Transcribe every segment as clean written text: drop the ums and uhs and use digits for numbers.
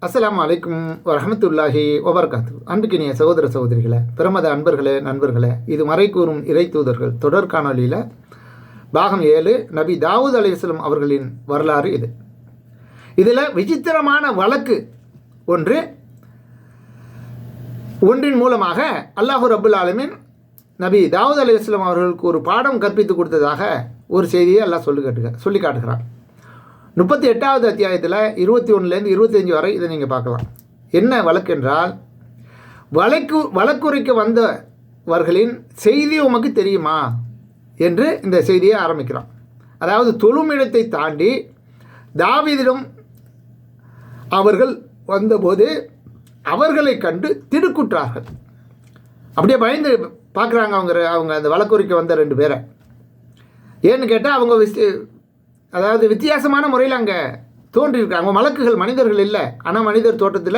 அஸ்ஸலாமு அலைக்கும் வரஹ்மத்துல்லாஹி வபரகாத்து. அன்புக்கினிய சகோதர சகோதரிகளே, பிரமத அன்பர்களே, நண்பர்களே, இது மறைக்கூறும் இறை தூதர்கள் தொடர் காணொலியில் பாகம் 7 நபி தாவூத் அலைஹிஸ்ஸலாம் அவர்களின் வரலாறு. இதில் விசித்திரமான வழக்கு ஒன்றின் மூலமாக அல்லாஹு ரப்புல் ஆலமீன் நபி தாவூத் அலைஹிஸ்ஸலாம் அவர்களுக்கு ஒரு பாடம் கற்பித்து கொடுத்ததாக ஒரு செய்தியை அல்லாஹ் சொல்லி காட்டுகிறான். 38வது அத்தியாயத்தில் 21லேருந்து 25 வரை இதை நீங்கள் பார்க்கலாம். என்ன வழக்கு என்றால், வழக்குரைக்கு வந்தவர்களின் செய்தி உமக்கு தெரியுமா என்று இந்த செய்தியை ஆரம்பிக்கிறான். அதாவது தொழுமிடத்தை தாண்டி தாவீதிடம் அவர்கள் வந்தபோது அவர்களை கண்டு திடுக்குற்றார்கள். அப்படியே பயந்து பார்க்குறாங்க அவங்க அந்த வழக்குரைக்கு வந்த 2 பேரை. ஏன்னு கேட்டால் அவங்க அதாவது வித்தியாசமான முறையில் அங்கே தோன்றியிருக்காங்க. அவங்க மலக்குகள் மனிதர்கள் இல்லை, ஆனால் மனிதர் தோட்டத்தில்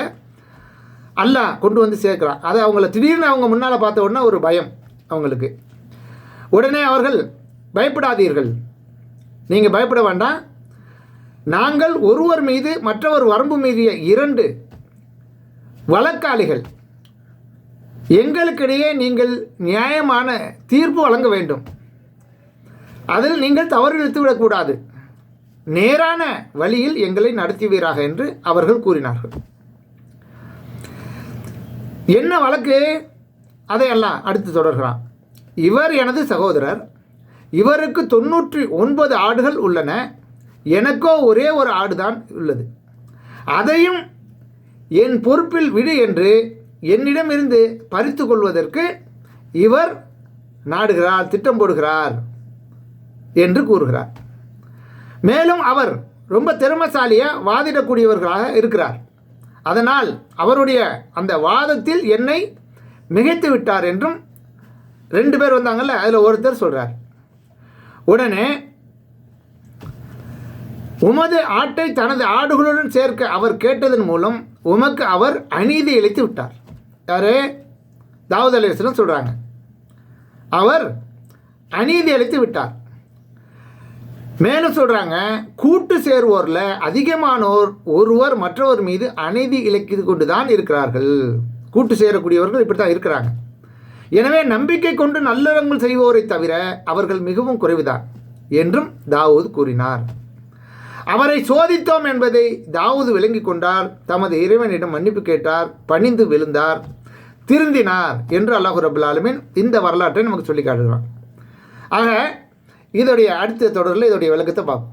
அல்லாஹ் கொண்டு வந்து சேர்க்குறான். அதை அவங்கள திடீர்னு அவங்க முன்னால் பார்த்த உடனே ஒரு பயம் அவங்களுக்கு. உடனே அவர்கள், பயப்படாதீர்கள், நீங்கள் பயப்பட வேண்டாம், நாங்கள் ஒருவர் மீது மற்றவர் வரம்பு மீறிய 2 வழக்காளிகள், எங்களுக்கிடையே நீங்கள் நியாயமான தீர்ப்பு வழங்க வேண்டும், அதில் நீங்கள் தவறு இழுத்துவிடக்கூடாது, நேரான வழியில் எங்களை நடத்துவீராக என்று அவர்கள் கூறினார்கள். என்ன வழக்கு? அதையெல்லாம் அடுத்து தொடர்கிறான். இவர் எனது சகோதரர், இவருக்கு 99 ஆடுகள் உள்ளன, எனக்கோ ஒரே ஒரு ஆடுதான் உள்ளது, அதையும் என் பொறுப்பில் விடு என்று என்னிடமிருந்து பறித்து கொள்வதற்கு இவர் நாடுகிறார், திட்டம் போடுகிறார் என்று கூறுகிறார். மேலும் அவர் ரொம்ப திறமைசாலியாக வாதிடக்கூடியவர்களாக இருக்கிறார், அதனால் அவருடைய அந்த வாதத்தில் என்னை மிகைத்து விட்டார் என்றும் 2 பேர் வந்தாங்கல்ல, அதில் ஒருத்தர் சொல்கிறார். உடனே உமது ஆட்டை தனது ஆடுகளுடன் சேர்க்க அவர் கேட்டதன் மூலம் உமக்கு அவர் அநீதி இழைத்து விட்டார். யாரு? தாவூத் அலைஹிஸ்ஸலாம் சொல்கிறாங்க, அவர் அநீதி அளித்து விட்டார். மேலும் சொல்கிறாங்க, கூட்டு சேர்வோரில் அதிகமானோர் ஒருவர் மற்றவர் மீது அநீதி இழைத்து கொண்டு தான் இருக்கிறார்கள். கூட்டு சேரக்கூடியவர்கள் இப்படி தான் இருக்கிறாங்க. எனவே நம்பிக்கை கொண்டு நல்லறங்கள் செய்வோரை தவிர அவர்கள் மிகவும் குறைவுதான் என்றும் தாவூத் கூறினார். அவரை சோதித்தோம் என்பதை தாவூத் விளங்கி கொண்டார், தமது இறைவனிடம் மன்னிப்பு கேட்டார், பணிந்து விழுந்தார், திருந்தினார் என்று அல்லாஹு ரப்புல் ஆலமீன் இந்த வரலாற்றை நமக்கு சொல்லி காட்டுகிறான். ஆக இதோடைய அடுத்த தொடரில் இதோடைய விளக்கத்தை பார்ப்போம்.